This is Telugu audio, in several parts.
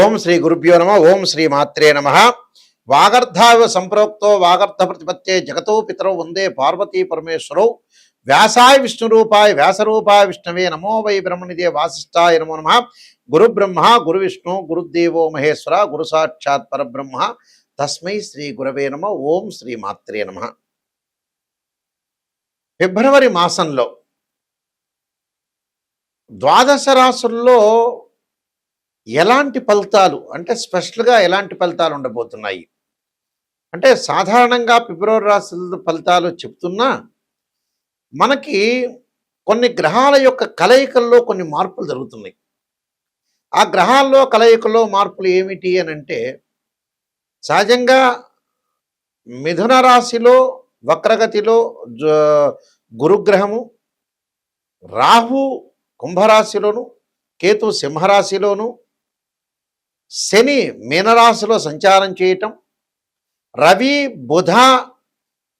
ఓం శ్రీ గురుభ్యో నమ. ఓం శ్రీ మాత్రే నమ. వాగర్ధావ సంప్రోక్తో వాగర్ధ ప్రతిపత్తే జగతో పితరౌ వందే పార్వతీ పరమేశ్వరౌ వ్యాసాయ విష్ణురూపాయ వ్యాసరూపాయ విష్ణవే నమో వై బ్రహ్మనిదే వాసిష్ఠాయ నమో నమ. గురు బ్రహ్మ గురు విష్ణు గురుదేవో మహేశ్వర గురు సాక్షాత్ పరబ్రహ్మ తస్మై శ్రీ గురవే నమ. ఓం శ్రీ మాత్రే నమ. ఫిబ్రవరి మాసంలో ద్వాదశ రాశుల్లో ఎలాంటి ఫలితాలు అంటే స్పెషల్గా ఎలాంటి ఫలితాలు ఉండబోతున్నాయి అంటే సాధారణంగా ఫిబ్రవరి రాశి ఫలితాలు చెప్తున్నా మనకి కొన్ని గ్రహాల యొక్క కలయికల్లో కొన్ని మార్పులు జరుగుతున్నాయి. ఆ గ్రహాల్లో కలయికల్లో మార్పులు ఏమిటి అని అంటే సహజంగా మిథున రాశిలో వక్రగతిలో గురుగ్రహము, రాహు కుంభరాశిలోను, కేతు సింహరాశిలోను, శని మీనరాశిలో సంచారం చేయటం, రవి బుధ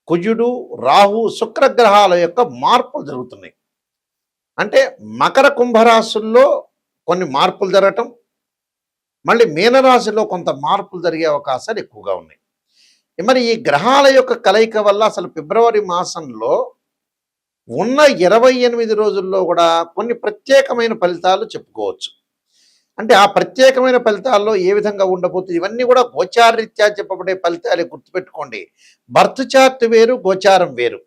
కుజుడు రాహు శుక్రగ్రహాల యొక్క మార్పులు జరుగుతున్నాయి. అంటే మకర కుంభరాశుల్లో కొన్ని మార్పులు జరగటం, మళ్ళీ మీనరాశిలో కొంత మార్పులు జరిగే అవకాశాలు ఎక్కువగా ఉన్నాయి. మరి ఈ గ్రహాల యొక్క కలయిక వల్ల అసలు ఫిబ్రవరి మాసంలో ఉన్న 28 రోజుల్లో కూడా కొన్ని ప్రత్యేకమైన ఫలితాలు చెప్పుకోవచ్చు. అంటే ఆ ప్రత్యేకమైన ఫలితాల్లో ఏ విధంగా ఉండబోతుంది ఇవన్నీ కూడా గోచారరీత్యా చెప్పబడే ఫలితాలు గుర్తుపెట్టుకోండి. బర్త్ చార్ట్ వేరు, గోచారం వేరు.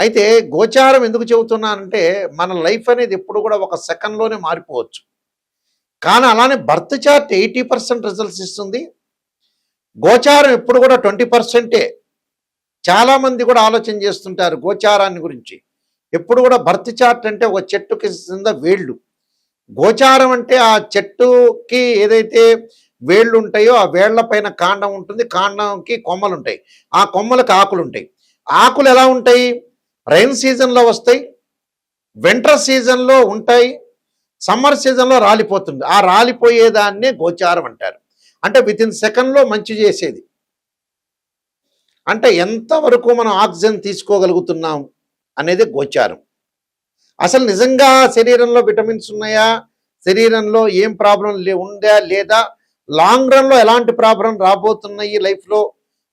అయితే గోచారం ఎందుకు చెబుతున్నానంటే మన లైఫ్ అనేది ఎప్పుడు కూడా ఒక సెకండ్లోనే మారిపోవచ్చు. కానీ అలానే బర్త్ చార్ట్ 80% రిజల్ట్స్ ఇస్తుంది. గోచారం ఎప్పుడు కూడా 20%. చాలామంది కూడా ఆలోచన చేస్తుంటారు గోచారాన్ని గురించి. ఎప్పుడు కూడా బర్త్ చార్ట్ అంటే ఒక చెట్టుకి కింద వేళ్ళు, గోచారం అంటే ఆ చెట్టుకి ఏదైతే వేళ్ళు ఉంటాయో ఆ వేళ్ల పైన కాండం ఉంటుంది, కాండంకి కొమ్మలు ఉంటాయి, ఆ కొమ్మలకు ఆకులు ఉంటాయి. ఆకులు ఎలా ఉంటాయి? రైన్ సీజన్లో వస్తాయి, వింటర్ సీజన్లో ఉంటాయి, సమ్మర్ సీజన్లో రాలిపోతుంది. ఆ రాలిపోయేదాన్నే గోచారం అంటారు. అంటే వితిన్ సెకండ్లో మంచి చేసేది. అంటే ఎంతవరకు మనం ఆక్సిజన్ తీసుకోగలుగుతున్నాం అనేది గోచారం. అసలు నిజంగా శరీరంలో విటమిన్స్ ఉన్నాయా, శరీరంలో ఏం ప్రాబ్లం ఉందా లేదా, లాంగ్ రన్లో ఎలాంటి ప్రాబ్లం రాబోతున్నాయి లైఫ్లో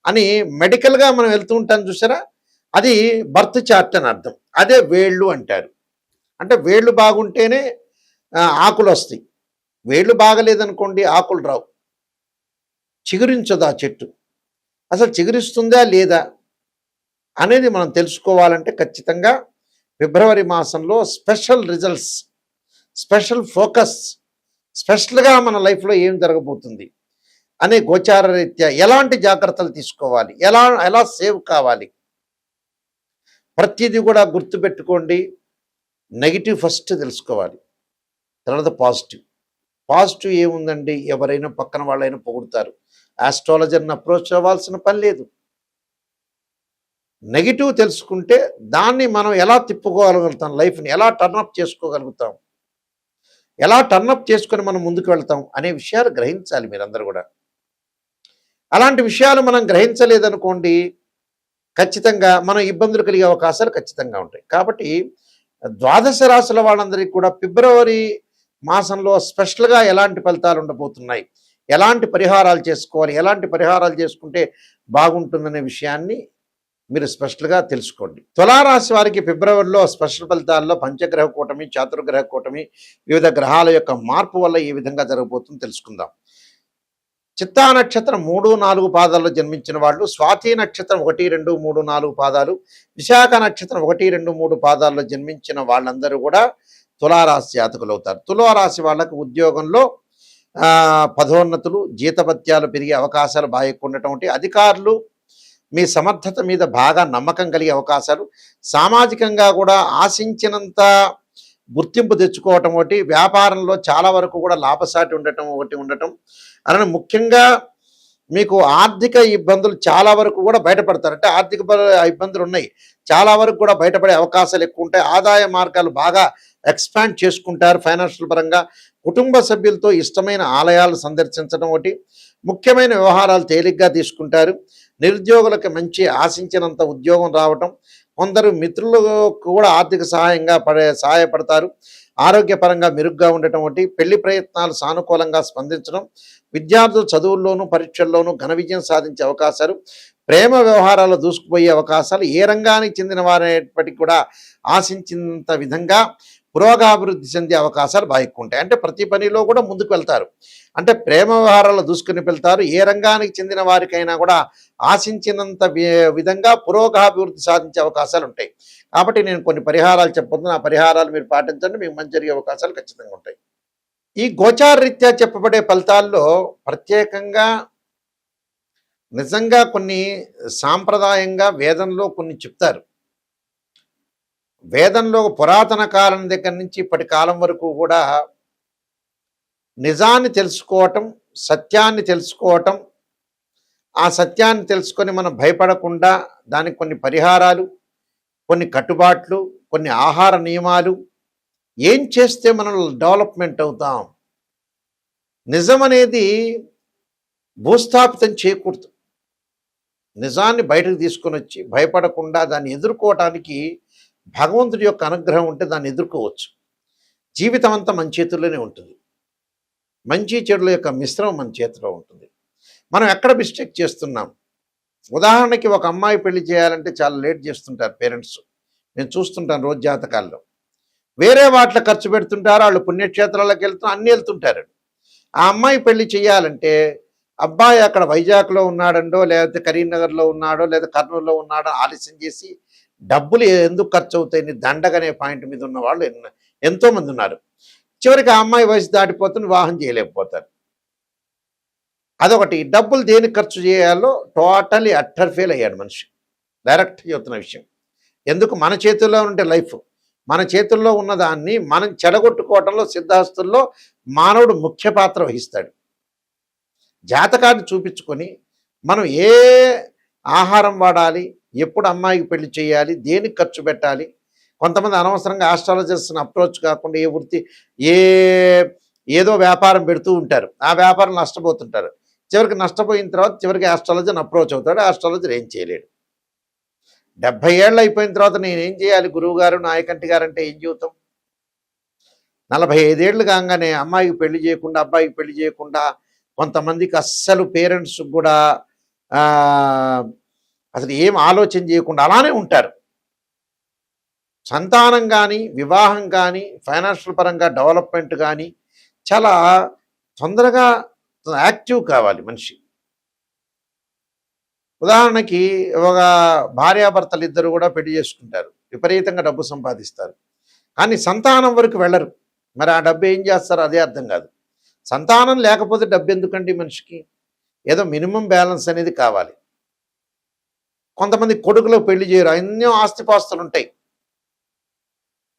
అని మెడికల్గా మనం వెళ్తూ ఉంటాం చూసారా, అది బర్త్ చార్ట్ అని అర్థం. అదే వేళ్ళు అంటారు. అంటే వేళ్ళు బాగుంటేనే ఆకులు వస్తాయి. వేళ్ళు బాగలేదనుకోండి ఆకులు రావు, చిగురించదు ఆ చెట్టు. అసలు చిగురిస్తుందా లేదా అనేది మనం తెలుసుకోవాలంటే ఖచ్చితంగా ఫిబ్రవరి మాసంలో స్పెషల్ రిజల్ట్స్, స్పెషల్ ఫోకస్, స్పెషల్గా మన లైఫ్లో ఏం జరగబోతుంది అనే గోచార రీత్యా ఎలాంటి జాగ్రత్తలు తీసుకోవాలి, ఎలా సేవ్ కావాలి, ప్రతిదీ కూడా గుర్తుపెట్టుకోండి. నెగిటివ్ ఫస్ట్ తెలుసుకోవాలి, తర్వాత పాజిటివ్. పాజిటివ్ ఏముందండి, ఎవరైనా పక్కన వాళ్ళైనా పొగుడుతారు, ఆస్ట్రాలజర్ని అప్రోచ్ అవ్వాల్సిన పని లేదు. నెగిటివ్ తెలుసుకుంటే దాన్ని మనం ఎలా తిప్పుకోగలుగుతాం, లైఫ్ని ఎలా టర్నప్ చేసుకోగలుగుతాం, ఎలా టర్నప్ చేసుకొని మనం ముందుకు వెళ్తాం అనే విషయాలు గ్రహించాలి మీరందరూ కూడా. అలాంటి విషయాలు మనం గ్రహించలేదనుకోండి ఖచ్చితంగా మనం ఇబ్బందులు కలిగే అవకాశాలు ఖచ్చితంగా ఉంటాయి. కాబట్టి ద్వాదశ రాశుల వాళ్ళందరికీ కూడా ఫిబ్రవరి మాసంలో స్పెషల్గా ఎలాంటి ఫలితాలు ఉండబోతున్నాయి, ఎలాంటి పరిహారాలు చేసుకోవాలి, ఎలాంటి పరిహారాలు చేసుకుంటే బాగుంటుందనే విషయాన్ని మీరు స్పెషల్గా తెలుసుకోండి. తులారాశి వారికి ఫిబ్రవరిలో స్పెషల్ ఫలితాల్లో పంచగ్రహ కూటమి, చాతుర్గ్రహ కూటమి, వివిధ గ్రహాల యొక్క మార్పు వల్ల ఏ విధంగా జరగబోతుందో తెలుసుకుందాం. చిత్తా నక్షత్రం 3, 4 పాదాల్లో జన్మించిన వాళ్ళు, స్వాతి నక్షత్రం 1, 2, 3, 4 పాదాలు, విశాఖ నక్షత్రం 1, 2, 3 పాదాల్లో జన్మించిన వాళ్ళందరూ కూడా తులారాశి జాతకులు అవుతారు. తులారాశి వాళ్ళకు ఉద్యోగంలో పదోన్నతులు, జీతభత్యాలు పెరిగే అవకాశాలు బాగా ఎక్కువ ఉండటం ఒకటి, అధికారులు మీ సమర్థత మీద బాగా నమ్మకం కలిగే అవకాశాలు, సామాజికంగా కూడా ఆశించినంత గుర్తింపు తెచ్చుకోవటం ఒకటి, వ్యాపారంలో చాలా వరకు కూడా లాభసాటి ఉండటం అలానే ముఖ్యంగా మీకు ఆర్థిక ఇబ్బందులు చాలా వరకు కూడా బయటపడతారు. అంటే ఆర్థిక ఇబ్బందులు ఉన్నాయి, చాలా వరకు కూడా బయటపడే అవకాశాలు ఎక్కువ ఉంటాయి. ఆదాయ మార్గాలు బాగా ఎక్స్పాండ్ చేసుకుంటారు ఫైనాన్షియల్ పరంగా. కుటుంబ సభ్యులతో ఇష్టమైన ఆలయాలు సందర్శించడం ఒకటి, ముఖ్యమైన వ్యవహారాలు తేలిగ్గా తీసుకుంటారు. నిరుద్యోగులకు మంచి ఆశించినంత ఉద్యోగం రావటం, కొందరు మిత్రులకు కూడా ఆర్థిక సహాయపడతారు. ఆరోగ్యపరంగా మెరుగ్గా ఉండటం ఒకటి, పెళ్లి ప్రయత్నాలు సానుకూలంగా స్పందించడం, విద్యార్థులు చదువుల్లోనూ పరీక్షల్లోనూ ఘన విజయం సాధించే అవకాశాలు, ప్రేమ వ్యవహారాల్లో దూసుకుపోయే అవకాశాలు, ఏ రంగానికి చెందిన వారైనప్పటికీ కూడా ఆశించినంత విధంగా పురోగాభివృద్ధి చెందే అవకాశాలు బాగా ఎక్కువ ఉంటాయి. అంటే ప్రతి పనిలో కూడా ముందుకు వెళ్తారు. అంటే ప్రేమ వ్యవహారాల్లో దూసుకుని వెళ్తారు. ఏ రంగానికి చెందిన వారికైనా కూడా ఆశించినంత విధంగా పురోగాభివృద్ధి సాధించే అవకాశాలు ఉంటాయి. కాబట్టి నేను కొన్ని పరిహారాలు చెప్పబోతున్నాను. ఆ పరిహారాలు మీరు పాటించండి, మీకు మంచి జరిగే అవకాశాలు ఖచ్చితంగా ఉంటాయి. ఈ గోచార రీత్యా చెప్పబడే ఫలితాల్లో ప్రత్యేకంగా నిజంగా కొన్ని సాంప్రదాయంగా వేదంలో కొన్ని చెప్తారు. వేదంలో పురాతన కాలం దగ్గర నుంచి ఇప్పటి కాలం వరకు కూడా నిజాన్ని తెలుసుకోవటం, సత్యాన్ని తెలుసుకోవటం, ఆ సత్యాన్ని తెలుసుకొని మనం భయపడకుండా దానికి కొన్ని పరిహారాలు, కొన్ని కట్టుబాట్లు, కొన్ని ఆహార నియమాలు, ఏం చేస్తే మనం డెవలప్మెంట్ అవుతాం, నిజం అనేది భూస్థాపితం చేయకూడదు. నిజాన్ని బయటకు తీసుకొని వచ్చి భయపడకుండా దాన్ని ఎదుర్కోవటానికి భగవంతుడి యొక్క అనుగ్రహం ఉంటే దాన్ని ఎదుర్కోవచ్చు. జీవితం అంతా మన చేతుల్లోనే ఉంటుంది. మంచి చెడుల యొక్క మిశ్రమం మన చేతిలో ఉంటుంది. మనం ఎక్కడ మిస్టేక్ చేస్తున్నాం? ఉదాహరణకి ఒక అమ్మాయి పెళ్లి చేయాలంటే చాలా లేట్ చేస్తుంటారు పేరెంట్స్. నేను చూస్తుంటాను రోజు జాతకాల్లో. వేరే వాటిలో ఖర్చు పెడుతుంటారు, వాళ్ళు పుణ్యక్షేత్రాలకు అన్నీ వెళ్తుంటారు. ఆ అమ్మాయి పెళ్లి చేయాలంటే అబ్బాయి అక్కడ వైజాగ్లో ఉన్నాడండో, లేకపోతే కరీంనగర్లో ఉన్నాడో, లేదా కర్నూలులో ఉన్నాడో ఆలస్యం చేసి డబ్బులు ఎందుకు ఖర్చు అవుతాయని దండగనే పాయింట్ మీద ఉన్న వాళ్ళు ఎంతోమంది ఉన్నారు. చివరికి ఆ అమ్మాయి వయసు దాటిపోతుంది, వివాహం చేయలేకపోతారు. అదొకటి. డబ్బులు దేనికి ఖర్చు చేయాలో టోటలీ అట్టర్ ఫెయిల్ అయ్యాడు మనిషి. డైరెక్ట్ చెప్తున్న విషయం. ఎందుకు? మన చేతుల్లో ఉంటే లైఫ్, మన చేతుల్లో ఉన్నదాన్ని మనం చెడగొట్టుకోవడంలో సిద్ధాస్తుల్లో మానవుడు ముఖ్య పాత్ర వహిస్తాడు. జాతకాన్ని చూపించుకొని మనం ఏ ఆహారం వాడాలి, ఎప్పుడు అమ్మాయికి పెళ్లి చేయాలి, దేనికి ఖర్చు పెట్టాలి. కొంతమంది అనవసరంగా ఆస్ట్రాలజర్స్ని అప్రోచ్ కాకుండా ఏదో వ్యాపారం పెడుతూ ఉంటారు. ఆ వ్యాపారం నష్టపోతుంటారు. చివరికి నష్టపోయిన తర్వాత చివరికి ఆస్ట్రాలజర్ని అప్రోచ్ అవుతాడు. ఆస్ట్రాలజర్ ఏం చేయలేడు. 70 ఏళ్ళు అయిపోయిన తర్వాత నేనేం చేయాలి గురువు గారు, నాయకంటి గారు అంటే ఏం చెబుతాం? 45 ఏళ్ళు కాగానే అమ్మాయికి పెళ్లి చేయకుండా, అబ్బాయికి పెళ్లి చేయకుండా, కొంతమందికి అస్సలు పేరెంట్స్ కూడా అసలు ఏం ఆలోచన చేయకుండా అలానే ఉంటారు. సంతానం కానీ, వివాహం కానీ, ఫైనాన్షియల్ పరంగా డెవలప్మెంట్ కానీ చాలా తొందరగా యాక్టివ్ కావాలి మనిషి. ఉదాహరణకి ఒక భార్యాభర్తలు ఇద్దరు కూడా పెళ్లి చేసుకుంటారు, విపరీతంగా డబ్బు సంపాదిస్తారు, కానీ సంతానం వరకు వెళ్ళరు. మరి ఆ డబ్బు ఏం చేస్తారో అదే అర్థం కాదు. సంతానం లేకపోతే డబ్బు ఎందుకండి మనిషికి? ఏదో మినిమం బ్యాలెన్స్ అనేది కావాలి. కొంతమంది కొడుకులో పెళ్లి చేయరు, ఎన్నో ఆస్తిపాస్తులు ఉంటాయి,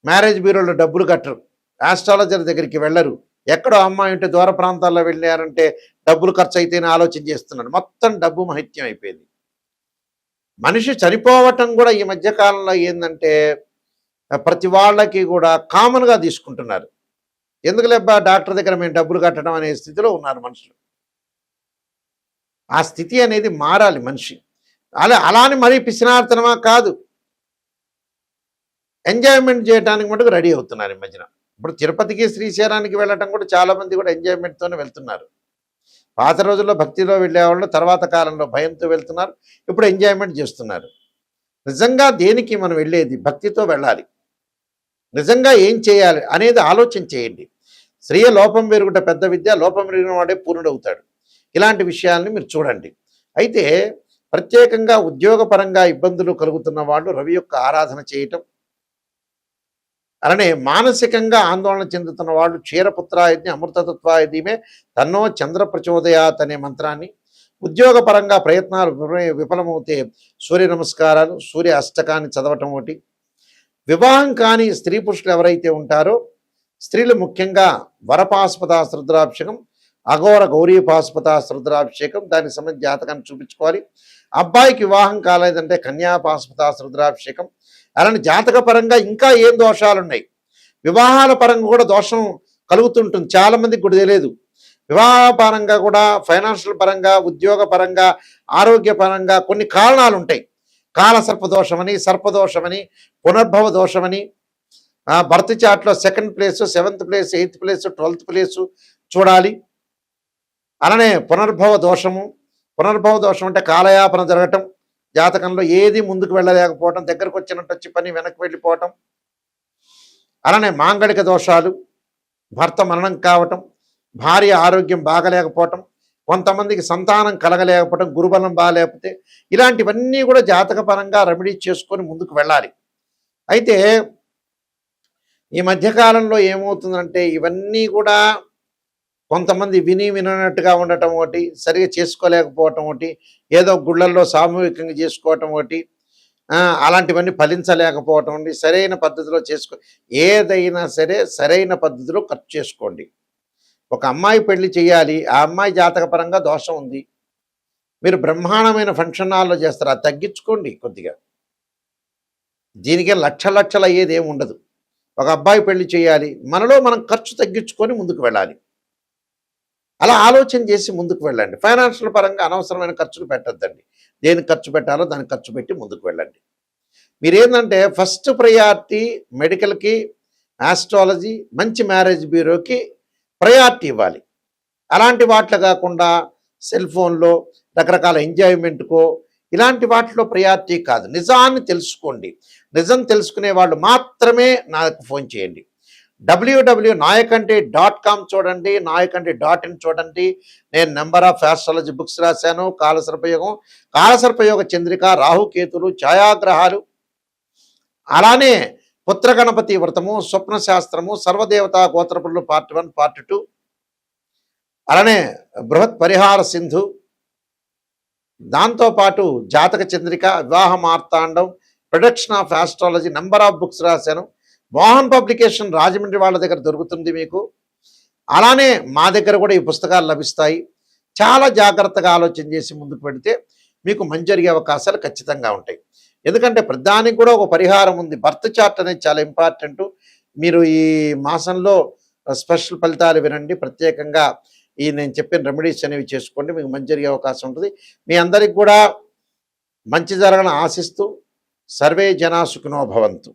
మ్యారేజ్ బ్యూరోలో డబ్బులు కట్టరు, ఆస్ట్రాలజర్ దగ్గరికి వెళ్ళరు, ఎక్కడో అమ్మాయి ఉంటే దూర ప్రాంతాల్లో వెళ్ళారంటే డబ్బులు ఖర్చు అయితేనే ఆలోచన చేస్తున్నాడు. మొత్తం డబ్బు మహిత్యం అయిపోయింది. మనిషి చనిపోవటం కూడా ఈ మధ్యకాలంలో ఏంటంటే ప్రతి వాళ్ళకి కూడా కామన్గా తీసుకుంటున్నారు. ఎందుకు లేబ్బా డాక్టర్ దగ్గర మేము డబ్బులు కట్టడం అనే స్థితిలో ఉన్నారు మనుషులు. ఆ స్థితి అనేది మారాలి మనిషి. అలానే మరీ పిసినార్తనమా కాదు, ఎంజాయ్మెంట్ చేయడానికి మటుకు రెడీ అవుతున్నారు ఈ మధ్యన. ఇప్పుడు తిరుపతికి శ్రీశైలానికి వెళ్ళటం కూడా చాలామంది కూడా ఎంజాయ్మెంట్తోనే వెళ్తున్నారు. పాత రోజుల్లో భక్తిలో వెళ్ళేవాళ్ళు తర్వాత కాలంలో భయంతో వెళ్తున్నారు, ఇప్పుడు ఎంజాయ్మెంట్ చేస్తున్నారు. నిజంగా దేనికి మనం వెళ్ళేది? భక్తితో వెళ్ళాలి. నిజంగా ఏం చేయాలి అనేది ఆలోచన చేయండి. స్త్రీయ లోపం పెరుగుట పెద్ద విద్య, లోపం పెరిగిన వాడే పూర్ణుడవుతాడు. ఇలాంటి విషయాల్ని మీరు చూడండి. అయితే ప్రత్యేకంగా ఉద్యోగపరంగా ఇబ్బందులు కలుగుతున్న వాళ్ళు రవి యొక్క ఆరాధన చేయటం, అలానే మానసికంగా ఆందోళన చెందుతున్న వాళ్ళు క్షీరపుత్రాయజ్ఞ అమృతతత్వాయధీమే తన్నో చంద్ర ప్రచోదయాత్ అనే మంత్రాన్ని, ఉద్యోగపరంగా ప్రయత్నాలు విఫలమవుతే సూర్య నమస్కారాలు, సూర్య అష్టకాన్ని చదవటం ఒకటి. వివాహం కాని స్త్రీ పురుషులు ఎవరైతే ఉంటారో స్త్రీలు ముఖ్యంగా వరపాశుపతాస్త్ర రుద్రాభిషేకం, అఘోర గౌరీపాశుపతాస్త్ర రుద్రాభిషేకం, దానికి సంబంధించి జాతకాన్ని చూపించుకోవాలి. అబ్బాయికి వివాహం కాలేదంటే కన్యాపాశుపతాస్త్ర రుద్రాభిషేకం. అలానే జాతక పరంగా ఇంకా ఏం దోషాలు ఉన్నాయి, వివాహాల పరంగా కూడా దోషం కలుగుతుంటుంది, చాలామందికి కూడా తెలియదు. వివాహ పరంగా కూడా, ఫైనాన్షియల్ పరంగా, ఉద్యోగ పరంగా, ఆరోగ్య పరంగా కొన్ని కారణాలు ఉంటాయి. కాలసర్పదోషమని, సర్పదోషమని, పునర్భవ దోషమని, బర్త్ చార్ట్లో second place, seventh place, eighth place, 12th place చూడాలి. అలానే పునర్భవ దోషము. పునర్భవ దోషం అంటే కాలయాపన జరగటం, జాతకంలో ఏది ముందుకు వెళ్ళలేకపోవటం, దగ్గరకు వచ్చినట్టు వచ్చి పని వెనక్కి వెళ్ళిపోవటం. అలానే మాంగళిక దోషాలు, భర్త మరణం కావటం, భార్య ఆరోగ్యం బాగలేకపోవటం, కొంతమందికి సంతానం కలగలేకపోవటం, గురుబలం బాగలేకపోతే, ఇలాంటివన్నీ కూడా జాతకపరంగా రెమెడీ చేసుకొని ముందుకు వెళ్ళాలి. అయితే ఈ మధ్యకాలంలో ఏమవుతుందంటే ఇవన్నీ కూడా కొంతమంది విననట్టుగా ఉండటం ఒకటి, సరిగా చేసుకోలేకపోవటం ఒకటి, ఏదో గుళ్ళల్లో సామూహికంగా చేసుకోవటం ఒకటి, అలాంటివన్నీ ఫలించలేకపోవటం అండి. సరైన పద్ధతిలో ఏదైనా సరే సరైన పద్ధతిలో ఖర్చు చేసుకోండి. ఒక అమ్మాయి పెళ్లి చేయాలి, ఆ అమ్మాయి జాతకపరంగా దోషం ఉంది, మీరు బ్రహ్మాండమైన ఫంక్షన్ హాల్లో చేస్తారు, అది తగ్గించుకోండి కొద్దిగా. దీనికే లక్షలు అయ్యేది ఏమి ఉండదు. ఒక అబ్బాయి పెళ్లి చేయాలి, మనలో మనం ఖర్చు తగ్గించుకొని ముందుకు వెళ్ళాలి. అలా ఆలోచన చేసి ముందుకు వెళ్ళండి. ఫైనాన్షియల్ పరంగా అనవసరమైన ఖర్చులు పెట్టద్దండి. దేనికి ఖర్చు పెట్టాలో దానికి ఖర్చు పెట్టి ముందుకు వెళ్ళండి. మీరేంటంటే ఫస్ట్ ప్రయారిటీ మెడికల్కి, ఆస్ట్రాలజీ, మంచి మ్యారేజ్ బ్యూరోకి ప్రయారిటీ ఇవ్వాలి. అలాంటి వాటిలో కాకుండా సెల్ ఫోన్లో రకరకాల ఎంజాయ్మెంట్కో ఇలాంటి వాటిలో ప్రయారిటీ కాదు. నిజాన్ని తెలుసుకోండి. నిజం తెలుసుకునే వాళ్ళు మాత్రమే నాకు ఫోన్ చేయండి. www.nayakanti.com చూడండి, nayakanti.in చూడండి. నేను నెంబర్ ఆఫ్ ఆస్ట్రాలజీ బుక్స్ రాశాను. కాలసర్పయోగం, కాలసర్పయోగ చంద్రిక, రాహుకేతులు, ఛాయాగ్రహాలు, అలానే పుత్రగణపతి వ్రతము, స్వప్న శాస్త్రము, సర్వదేవతా గోత్రపులు పార్ట్ 1, పార్ట్ 2, అలానే బృహత్ పరిహార సింధు, దాంతోపాటు Jataka Chandrika, Vivaha Martandam, production of astrology, number of books రాశాను. మోహన్ పబ్లికేషన్ రాజమండ్రి వాళ్ళ దగ్గర దొరుకుతుంది మీకు. అలానే మా దగ్గర కూడా ఈ పుస్తకాలు లభిస్తాయి. చాలా జాగ్రత్తగా ఆలోచన చేసి ముందుకు పెడితే మీకు మంచి జరిగే అవకాశాలు ఖచ్చితంగా ఉంటాయి. ఎందుకంటే ప్రధానికి కూడా ఒక పరిహారం ఉంది. బర్త్ చార్ట్ అనేది చాలా ఇంపార్టెంట్. మీరు ఈ మాసంలో స్పెషల్ ఫలితాలు వినండి. ప్రత్యేకంగా ఈ నేను చెప్పిన రెమెడీస్ అనేవి చేసుకోండి, మీకు మంచి జరిగే అవకాశం ఉంటుంది. మీ అందరికి కూడా మంచి జరగని ఆశిస్తూ సర్వే జనా సుఖినో భవంతు.